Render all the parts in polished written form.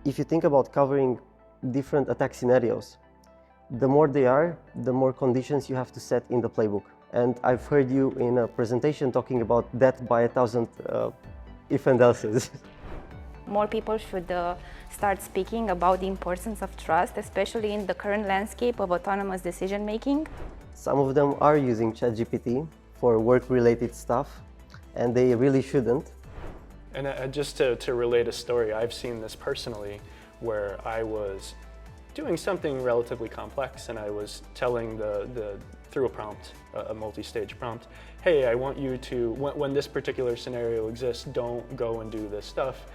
If you think about covering different attack scenarios, the more they are, the more conditions you have to set in the playbook. And I've heard you in a presentation talking about death by 1,000 if and else's. More people should start speaking about the importance of trust, especially in the current landscape of autonomous decision making. Some of them are using ChatGPT for work-related stuff, and they really shouldn't. And just to relate a story, I've seen this personally, where I was doing something relatively complex, and I was telling through a prompt, a multi-stage prompt, hey, I want you to, when this particular scenario exists, don't go and do this stuff.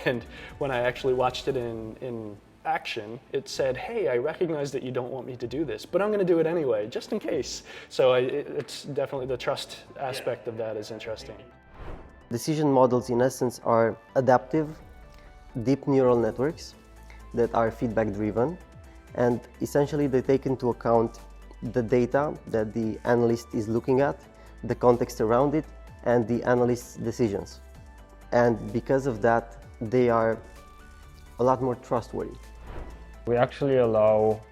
And when I actually watched it in action, it said, hey, I recognize that you don't want me to do this, but I'm going to do it anyway, just in case. So it's definitely, the trust aspect of that is interesting. Decision models, in essence, are adaptive, deep neural networks that are feedback-driven, and essentially they take into account the data that the analyst is looking at, the context around it, and the analyst's decisions. And because of that, they are a lot more trustworthy. We actually allow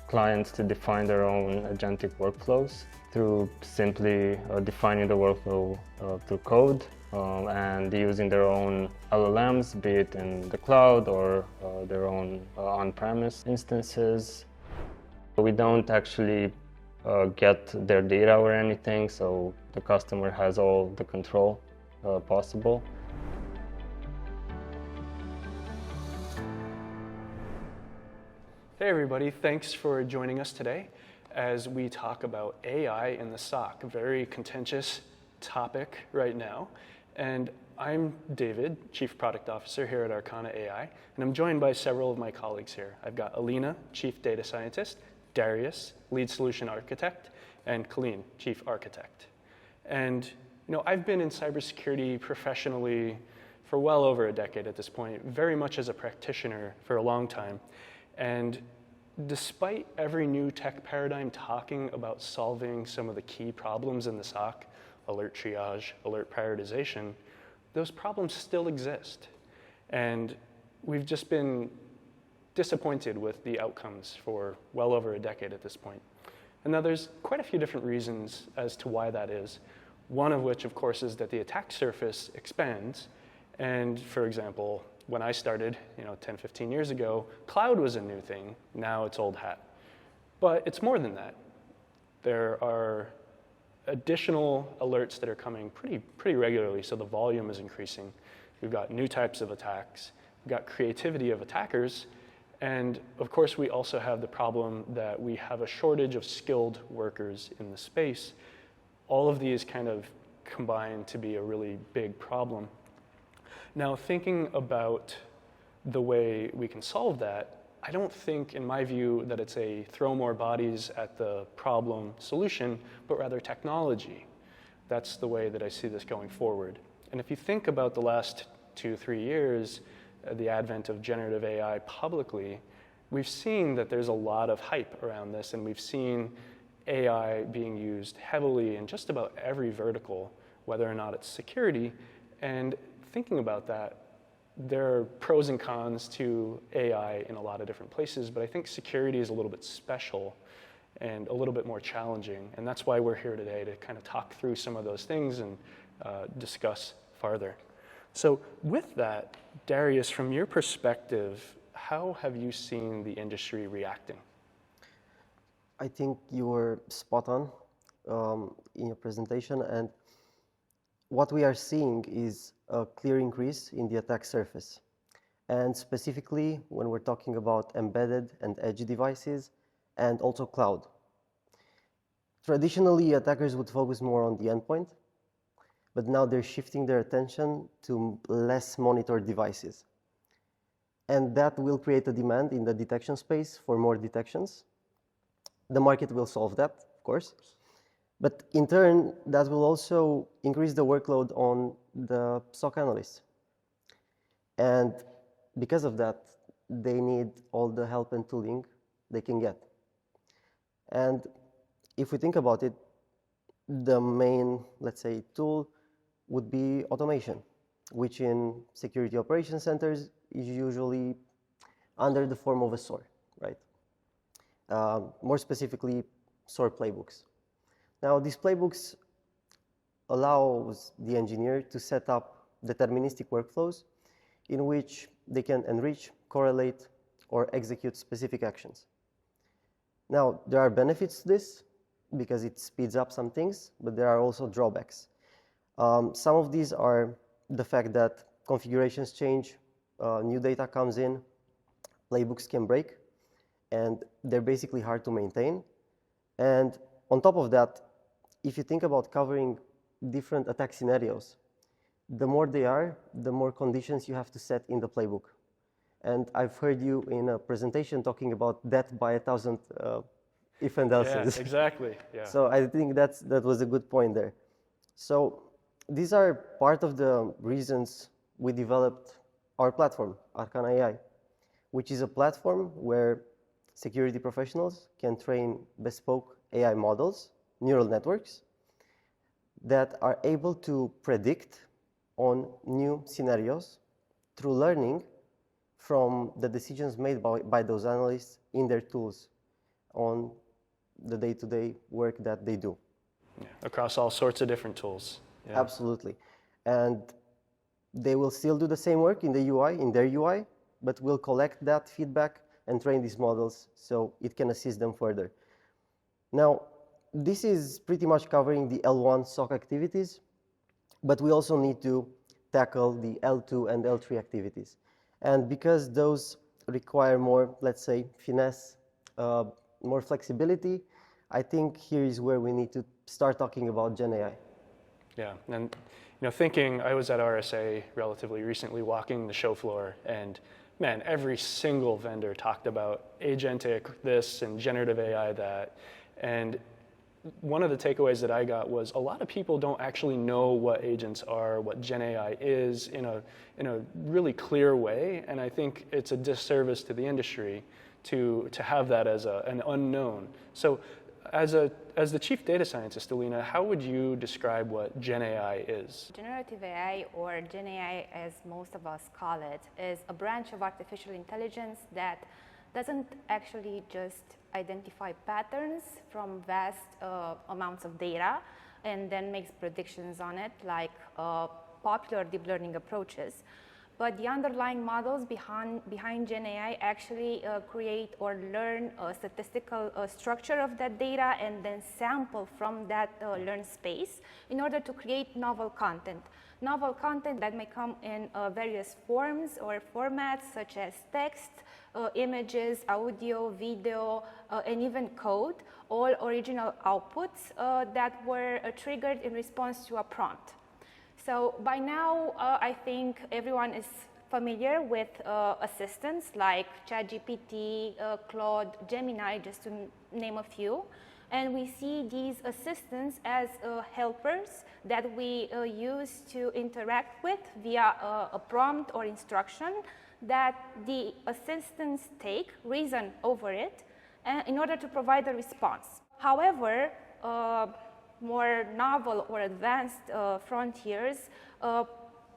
clients to define their own agentic workflows through simply defining the workflow through code and using their own LLMs, be it in the cloud or their own on-premise instances. We don't actually get their data or anything, so the customer has all the control possible. Hey everybody, thanks for joining us today as we talk about AI in the SOC, a very contentious topic right now. And I'm David, Chief Product Officer here at Arcanna AI, and I'm joined by several of my colleagues here. I've got Alina, Chief Data Scientist, Darius, Lead Solution Architect, and Colleen, Chief Architect. And I've been in cybersecurity professionally for well over a decade at this point, very much as a practitioner for a long time. And despite every new tech paradigm talking about solving some of the key problems in the SOC, alert triage, alert prioritization, those problems still exist. And we've just been disappointed with the outcomes for well over a decade at this point. And now there's quite a few different reasons as to why that is. One of which, of course, is that the attack surface expands. And for example, when I started, 10, 15 years ago, cloud was a new thing. Now it's old hat. But it's more than that. There are additional alerts that are coming pretty regularly, so the volume is increasing. We've got new types of attacks. We've got creativity of attackers. And of course, we also have the problem that we have a shortage of skilled workers in the space. All of these kind of combine to be a really big problem. Now, thinking about the way we can solve that, I don't think, in my view, that it's a throw more bodies at the problem solution, but rather technology. That's the way that I see this going forward. And if you think about the last 2-3 years, the advent of generative AI publicly, we've seen that there's a lot of hype around this, and we've seen AI being used heavily in just about every vertical, whether or not it's security. And thinking about that, there are pros and cons to AI in a lot of different places, but I think security is a little bit special and a little bit more challenging. And that's why we're here today, to kind of talk through some of those things and discuss farther. So with that, Darius, from your perspective, how have you seen the industry reacting? I think you were spot on in your presentation, and what we are seeing is a clear increase in the attack surface. And specifically, when we're talking about embedded and edge devices, and also cloud. Traditionally, attackers would focus more on the endpoint, but now they're shifting their attention to less monitored devices. And that will create a demand in the detection space for more detections. The market will solve that, of course. But in turn, that will also increase the workload on the SOC analysts. And because of that, they need all the help and tooling they can get. And if we think about it, the main, let's say, tool would be automation, which in security operations centers is usually under the form of a SOR, right? More specifically, SOR playbooks. Now, these playbooks allows the engineer to set up deterministic workflows in which they can enrich, correlate, or execute specific actions. Now, there are benefits to this because it speeds up some things, but there are also drawbacks. Some of these are the fact that configurations change, new data comes in, playbooks can break, and they're basically hard to maintain. And on top of that, if you think about covering different attack scenarios, the more they are, the more conditions you have to set in the playbook. And I've heard you in a presentation talking about death by 1,000 if and else's. Yeah, exactly. Yeah. So I think that was a good point there. So these are part of the reasons we developed our platform, Arcanna AI, which is a platform where security professionals can train bespoke AI models, neural networks, that are able to predict on new scenarios through learning from the decisions made by those analysts in their tools on the day-to-day work that they do. Yeah, across all sorts of different tools. Yeah. Absolutely. And they will still do the same work in the UI, in their UI, but we'll collect that feedback and train these models so it can assist them further. Now, this is pretty much covering the L1 SOC activities, but we also need to tackle the L2 and L3 activities. And because those require more, let's say, finesse, more flexibility, I think here is where we need to start talking about GenAI. Yeah, and thinking, I was at RSA relatively recently, walking the show floor, and man, every single vendor talked about agentic this and generative AI that, and one of the takeaways that I got was a lot of people don't actually know what agents are, what GenAI is in a really clear way, and I think it's a disservice to the industry to have that as an unknown. So as the chief data scientist, Alina, how would you describe what GenAI is? Generative AI, or GenAI as most of us call it, is a branch of artificial intelligence that doesn't actually just identify patterns from vast amounts of data and then makes predictions on it like popular deep learning approaches. But the underlying models behind GenAI actually create or learn a statistical structure of that data and then sample from that learned space in order to create novel content. Novel content that may come in various forms or formats such as text, images, audio, video, and even code, all original outputs that were triggered in response to a prompt. So by now, I think everyone is familiar with assistants like ChatGPT, Claude, Gemini, just to name a few. And we see these assistants as helpers that we use to interact with via a prompt or instruction that the assistants take, reason over it, in order to provide a response. However, more novel or advanced frontiers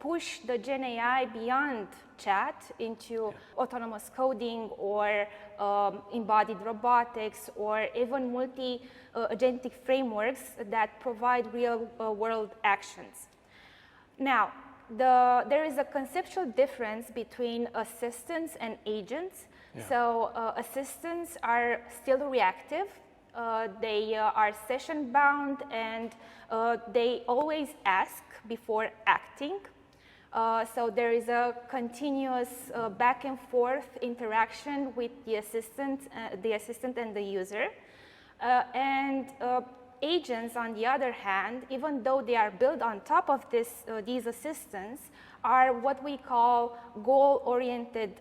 push the GenAI beyond chat into autonomous coding or embodied robotics or even multi-agentic frameworks that provide real-world actions. Now, there is a conceptual difference between assistants and agents. Yeah. So assistants are still reactive. They are session-bound, and they always ask before acting. So there is a continuous back and forth interaction with the assistant and the user. Agents, on the other hand, even though they are built on top of these assistants, are what we call goal-oriented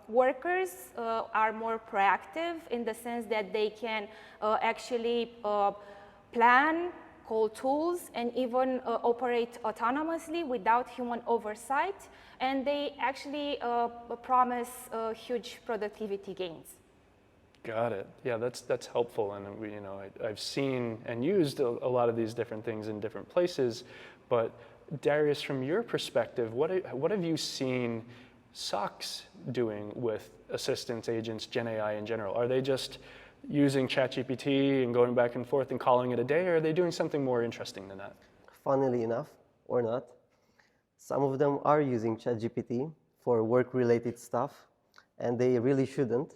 workers, are more proactive in the sense that they can actually plan, call tools, and even operate autonomously without human oversight. And they actually promise huge productivity gains. Got it. Yeah, that's helpful, and I've seen and used a lot of these different things in different places. But Darius, from your perspective, what have you seen SOCs doing with assistants, agents, GenAI in general? Are they just using ChatGPT and going back and forth and calling it a day, or are they doing something more interesting than that? Funnily enough, or not, some of them are using ChatGPT for work-related stuff, and they really shouldn't.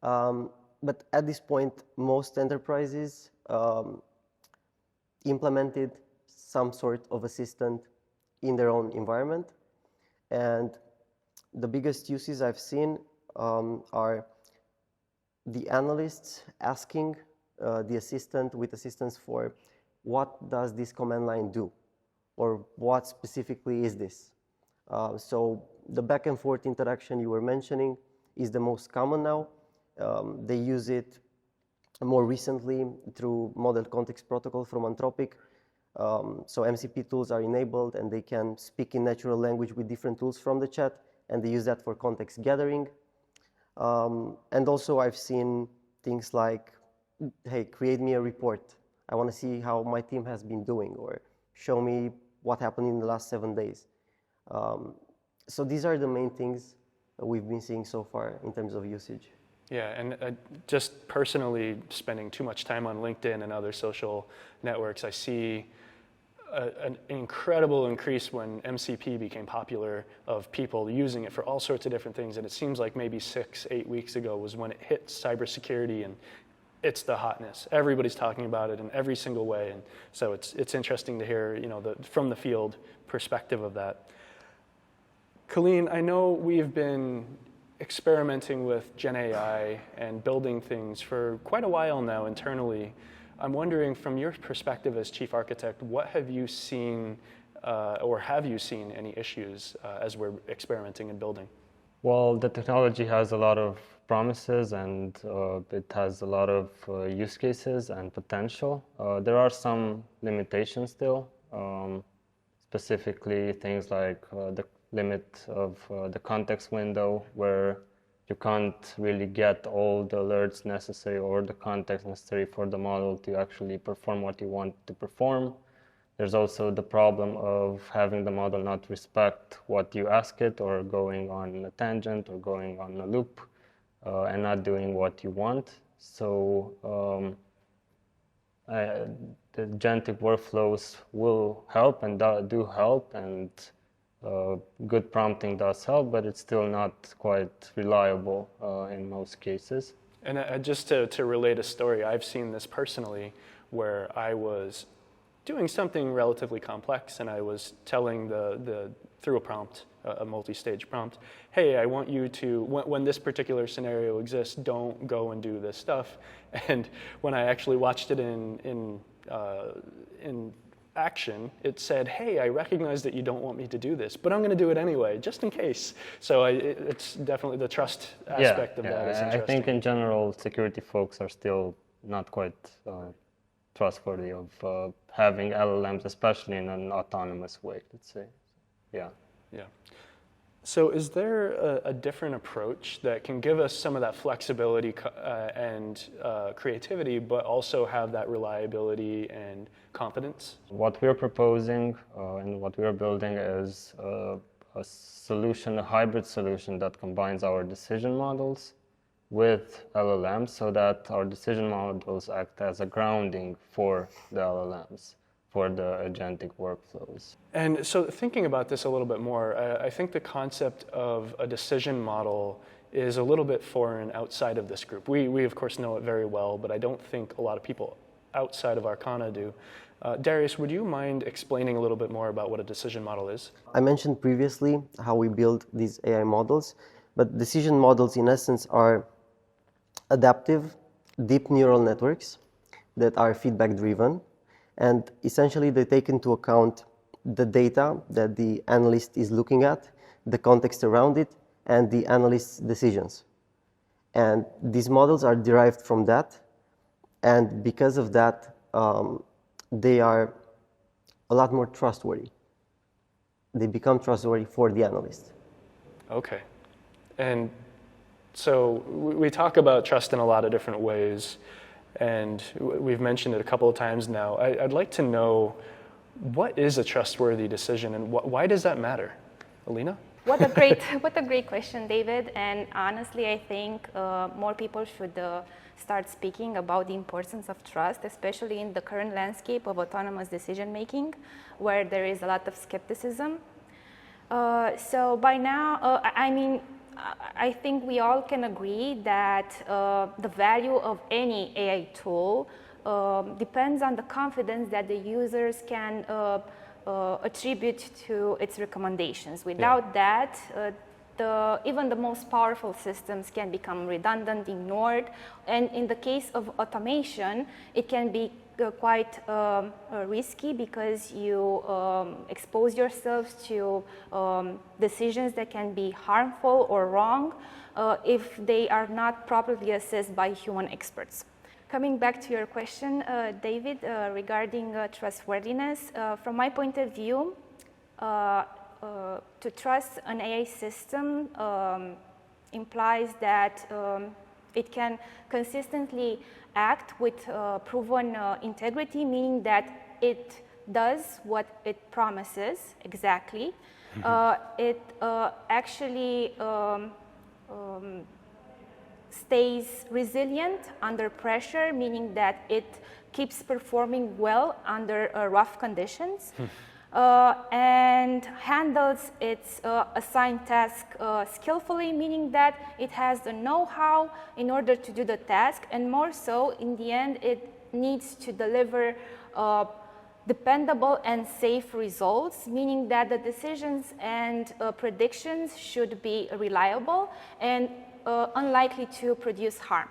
But at this point, most enterprises implemented some sort of assistant in their own environment. And the biggest uses I've seen are the analysts asking the assistant with assistance for what does this command line do, or what specifically is this. So the back and forth interaction you were mentioning is the most common now. They use it more recently through Model Context Protocol from Anthropic. So MCP tools are enabled, and they can speak in natural language with different tools from the chat, and they use that for context gathering. And also I've seen things like, hey, create me a report. I want to see how my team has been doing, or show me what happened in the last 7 days. So these are the main things that we've been seeing so far in terms of usage. Yeah, and just personally spending too much time on LinkedIn and other social networks, I see an incredible increase when MCP became popular, of people using it for all sorts of different things. And it seems like maybe 6-8 weeks ago was when it hit cybersecurity, and it's the hotness. Everybody's talking about it in every single way. And so it's interesting to hear, from the field perspective of that. Colleen, I know we've been experimenting with GenAI and building things for quite a while now internally. I'm wondering, from your perspective as chief architect, what have you seen, or have you seen any issues as we're experimenting and building? Well, the technology has a lot of promises, and it has a lot of use cases and potential. There are some limitations still, specifically things like the limit of the context window, where you can't really get all the alerts necessary or the context necessary for the model to actually perform what you want to perform. There's also the problem of having the model not respect what you ask it, or going on a tangent or going on a loop and not doing what you want. So the agentic workflows will help and do help, and good prompting does help, but it's still not quite reliable in most cases. And just to relate a story, I've seen this personally, where I was doing something relatively complex, and I was telling through a prompt, a multi-stage prompt, hey, I want you to, when this particular scenario exists, don't go and do this stuff. And when I actually watched it in action, it said, hey, I recognize that you don't want me to do this, but I'm going to do it anyway, just in case. So it's definitely the trust aspect of that is interesting. I think in general, security folks are still not quite trustworthy of having LLMs, especially in an autonomous way, let's say. Yeah. So is there a different approach that can give us some of that flexibility and creativity, but also have that reliability and confidence? What we're proposing and what we're building is a solution, a hybrid solution that combines our decision models with LLMs, so that our decision models act as a grounding for the LLMs, for the agentic workflows. And so thinking about this a little bit more, I think the concept of a decision model is a little bit foreign outside of this group. We of course know it very well, but I don't think a lot of people outside of Arcanna do. Darius, would you mind explaining a little bit more about what a decision model is? I mentioned previously how we build these AI models, but decision models in essence are adaptive, deep neural networks that are feedback driven. And essentially, they take into account the data that the analyst is looking at, the context around it, and the analyst's decisions. And these models are derived from that. And because of that, they are a lot more trustworthy. They become trustworthy for the analyst. Okay. And so we talk about trust in a lot of different ways, and we've mentioned it a couple of times now. I'd like to know, what is a trustworthy decision, and why does that matter? Alina? What a great question, David. And honestly, I think more people should start speaking about the importance of trust, especially in the current landscape of autonomous decision making, where there is a lot of skepticism. So by now, I think we all can agree that the value of any AI tool depends on the confidence that the users can attribute to its recommendations. Without that, even the most powerful systems can become redundant, ignored, and in the case of automation, it can be quite risky because you expose yourselves to decisions that can be harmful or wrong if they are not properly assessed by human experts. Coming back to your question, David, regarding trustworthiness, from my point of view, to trust an AI system implies that it can consistently act with proven integrity, meaning that it does what it promises exactly. It actually stays resilient under pressure, meaning that it keeps performing well under rough conditions. And handles its assigned task skillfully, meaning that it has the know-how in order to do the task, and more so, in the end, it needs to deliver dependable and safe results, meaning that the decisions and predictions should be reliable and unlikely to produce harm.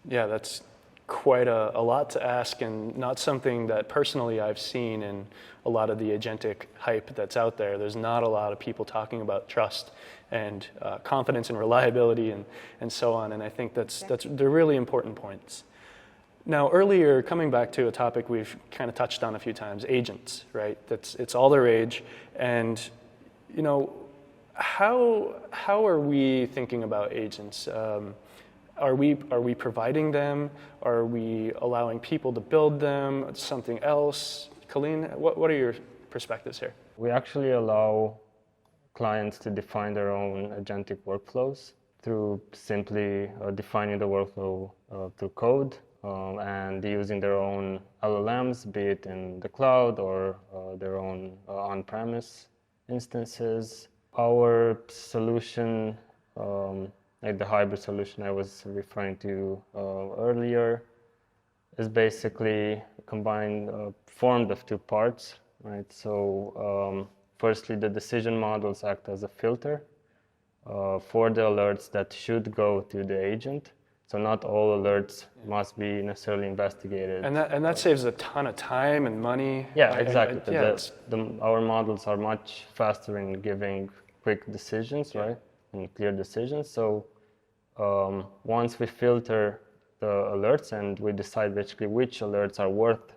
Yeah, that's quite a lot to ask, and not something that personally I've seen in a lot of the agentic hype that's out there. There's not a lot of people talking about trust and confidence and reliability and so on, and I think they're really important points. Now, earlier, coming back to a topic we've kind of touched on a few times, agents, right? It's all the rage, and you know, how are we thinking about agents? Are we providing them? Are we allowing people to build them? Something else? Colleen, what are your perspectives here? We actually allow clients to define their own agentic workflows through simply defining the workflow through code and using their own LLMs, be it in the cloud or their own on-premise instances. Our solution, like the hybrid solution I was referring to earlier, is basically formed of two parts, right? So firstly, the decision models act as a filter for the alerts that should go to the agent. So not all alerts must be necessarily investigated. And that saves a ton of time and money. Yeah, exactly. Our models are much faster in giving quick decisions, right? And clear decisions. So once we filter the alerts and we decide basically which alerts are worth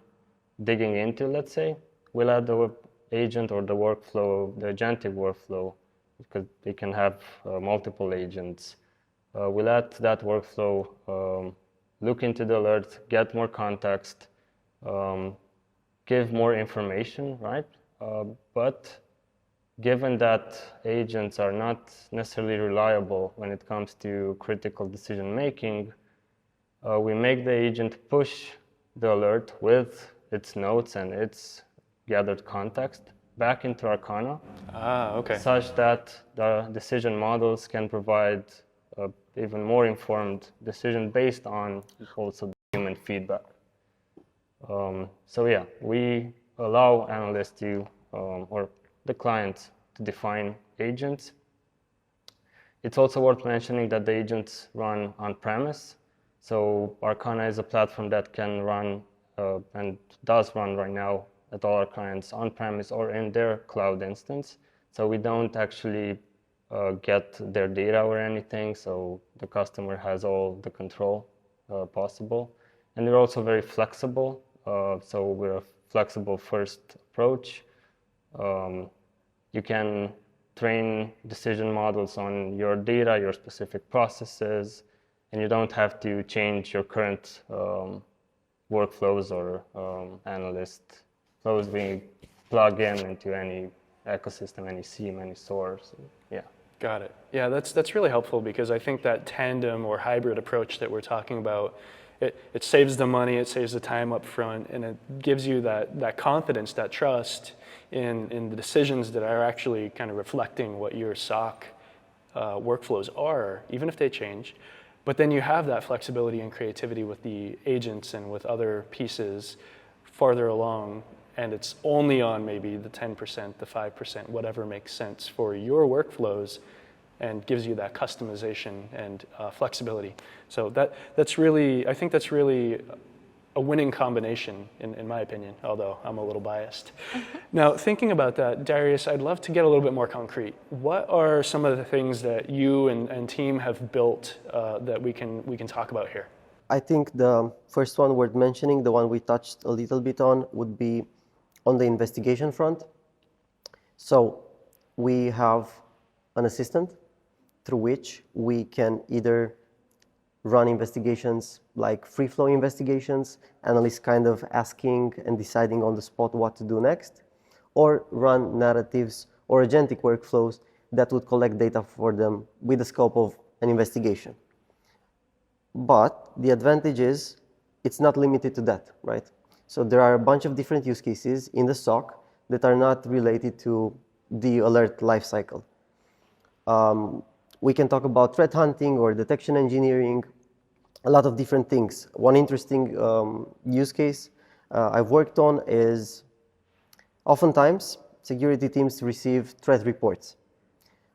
digging into, let's say, we'll add the agent or the workflow, the agentic workflow, because they can have multiple agents. We'll add that workflow, look into the alert, get more context, give more information, right? But given that agents are not necessarily reliable when it comes to critical decision making, we make the agent push the alert with its notes and its gathered context back into Arcanna, such that the decision models can provide even more informed decision based on also human feedback. So yeah, we allow analysts to, or the client, to define agents. It's also worth mentioning that the agents run on-premise. So Arcanna is a platform that can run and does run right now at all our clients on-premise or in their cloud instance. So we don't actually get their data or anything, so the customer has all the control possible. And we're also very flexible, so we're a flexible first approach. You can train decision models on your data, your specific processes, and you don't have to change your current workflows or analyst flows we plug into any ecosystem, any SIEM, any source. Yeah. Got it. Yeah, that's really helpful because I think that tandem or hybrid approach that we're talking about, it saves the money, it saves the time up front, and it gives you that confidence, that trust in the decisions that are actually kind of reflecting what your SOC workflows are, even if they change. But then you have that flexibility and creativity with the agents and with other pieces farther along, and it's only on maybe the 10%, the 5%, whatever makes sense for your workflows, and gives you that customization and flexibility. So that's really, I think that's really a winning combination, in my opinion, although I'm a little biased. Now, thinking about that, Darius, I'd love to get a little bit more concrete. What are some of the things that you and team have built that we can talk about here? I think the first one worth mentioning, the one we touched a little bit on, would be on the investigation front. So we have an assistant through which we can either run investigations like free-flow investigations, analysts kind of asking and deciding on the spot what to do next, or run narratives or agentic workflows that would collect data for them with the scope of an investigation. But the advantage is it's not limited to that, right? So there are a bunch of different use cases in the SOC that are not related to the alert lifecycle. We can talk about threat hunting or detection engineering, a lot of different things. One interesting use case I've worked on is oftentimes security teams receive threat reports,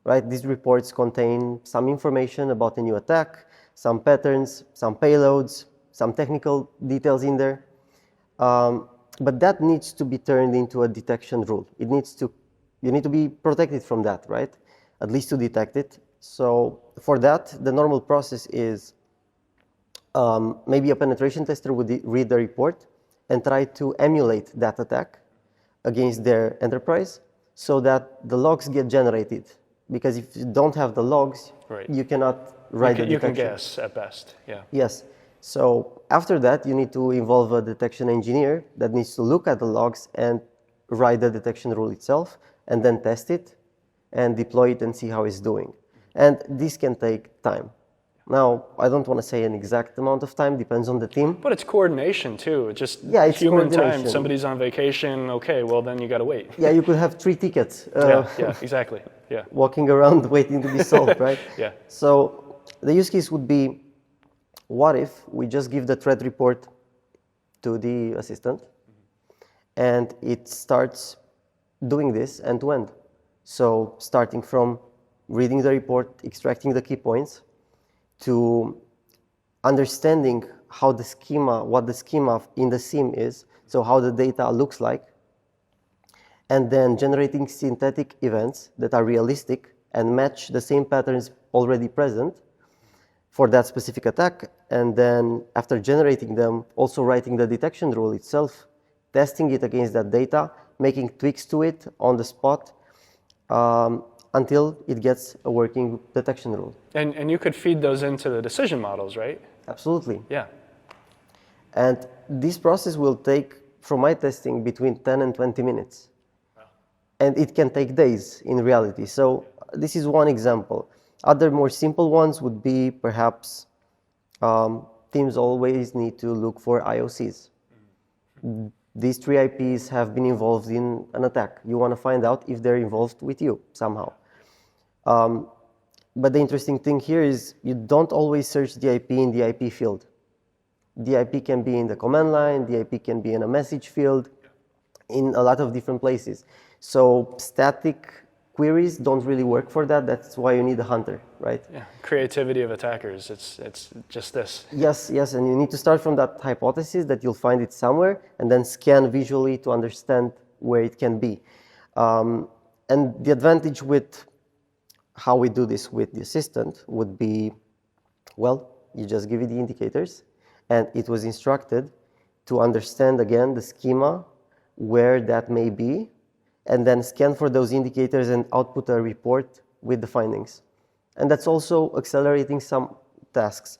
right? These reports contain some information about a new attack, some patterns, some payloads, some technical details in there. But that needs to be turned into a detection rule. You need to be protected from that, right? At least to detect it. So for that, the normal process is maybe a penetration tester would read the report and try to emulate that attack against their enterprise so that the logs get generated. Because if you don't have the logs, right, you cannot write the detection. You can guess at best, yeah. Yes. So after that, you need to involve a detection engineer that needs to look at the logs and write the detection rule itself, and then test it and deploy it and see how it's doing. And this can take time. Now, I don't want to say an exact amount of time, depends on the team. But it's coordination too. It's just human time. Somebody's on vacation, okay, well then you got to wait. Yeah, you could have 3 tickets. Yeah, exactly. Yeah. Walking around waiting to be solved, right? Yeah. So the use case would be, what if we just give the threat report to the assistant and it starts doing this end to end? So starting from reading the report, extracting the key points, to understanding how the schema, what the schema in the SIEM is, so how the data looks like, and then generating synthetic events that are realistic and match the same patterns already present for that specific attack, and then after generating them, also writing the detection rule itself, testing it against that data, making tweaks to it on the spot, until it gets a working detection rule. And you could feed those into the decision models, right? Absolutely. Yeah. And this process will take, from my testing, between 10 and 20 minutes. Wow. And it can take days in reality. So this is one example. Other more simple ones would be perhaps teams always need to look for IOCs. These 3 IPs have been involved in an attack. You want to find out if they're involved with you somehow. But the interesting thing here is you don't always search the IP in the IP field. The IP can be in the command line, the IP can be in a message field, in a lot of different places. So static queries don't really work for that. That's why you need a hunter, right? Yeah, creativity of attackers, it's just this. Yes, and you need to start from that hypothesis that you'll find it somewhere and then scan visually to understand where it can be. And the advantage with how we do this with the assistant would be, well, you just give it the indicators and it was instructed to understand again the schema, where that may be, and then scan for those indicators and output a report with the findings. And that's also accelerating some tasks.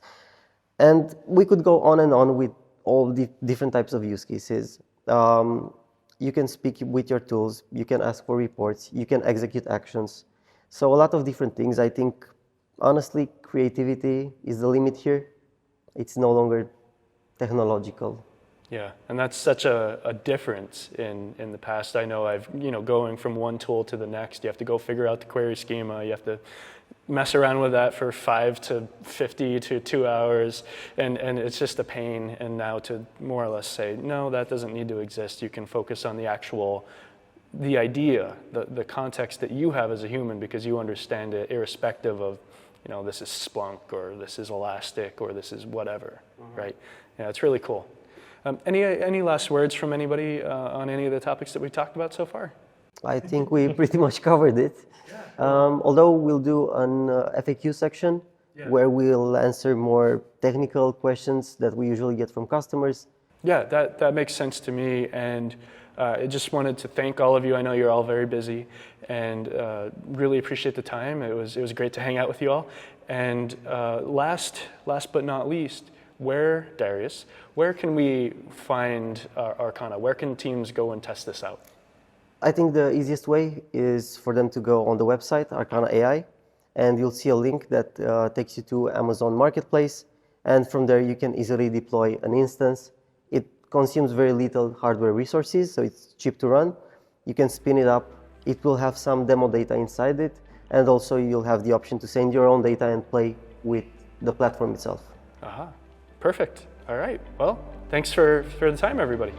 And we could go on and on with all the different types of use cases. you can speak with your tools, you can ask for reports, you can execute actions. So a lot of different things. I think, honestly, creativity is the limit here. It's no longer technological. Yeah, and that's such a difference in the past. I know going from one tool to the next, you have to go figure out the query schema, you have to mess around with that for 5 to 50 to 2 hours, and it's just a pain. And now to more or less say, no, that doesn't need to exist. You can focus on the idea, the context that you have as a human, because you understand it irrespective of, this is Splunk, or this is Elastic, or this is whatever, right? Yeah, it's really cool. Any last words from anybody on any of the topics that we talked about so far? I think we pretty much covered it. Although we'll do an FAQ section where we'll answer more technical questions that we usually get from customers. Yeah, that makes sense to me. And I just wanted to thank all of you. I know you're all very busy, and really appreciate the time. It was great to hang out with you all. And last but not least, Darius, where can we find Arcanna? Where can teams go and test this out? I think the easiest way is for them to go on the website, Arcanna AI, and you'll see a link that takes you to Amazon Marketplace. And from there, you can easily deploy an instance. It consumes very little hardware resources, so it's cheap to run. You can spin it up. It will have some demo data inside it. And also, you'll have the option to send your own data and play with the platform itself. Perfect. All right. Well, thanks for the time, everybody.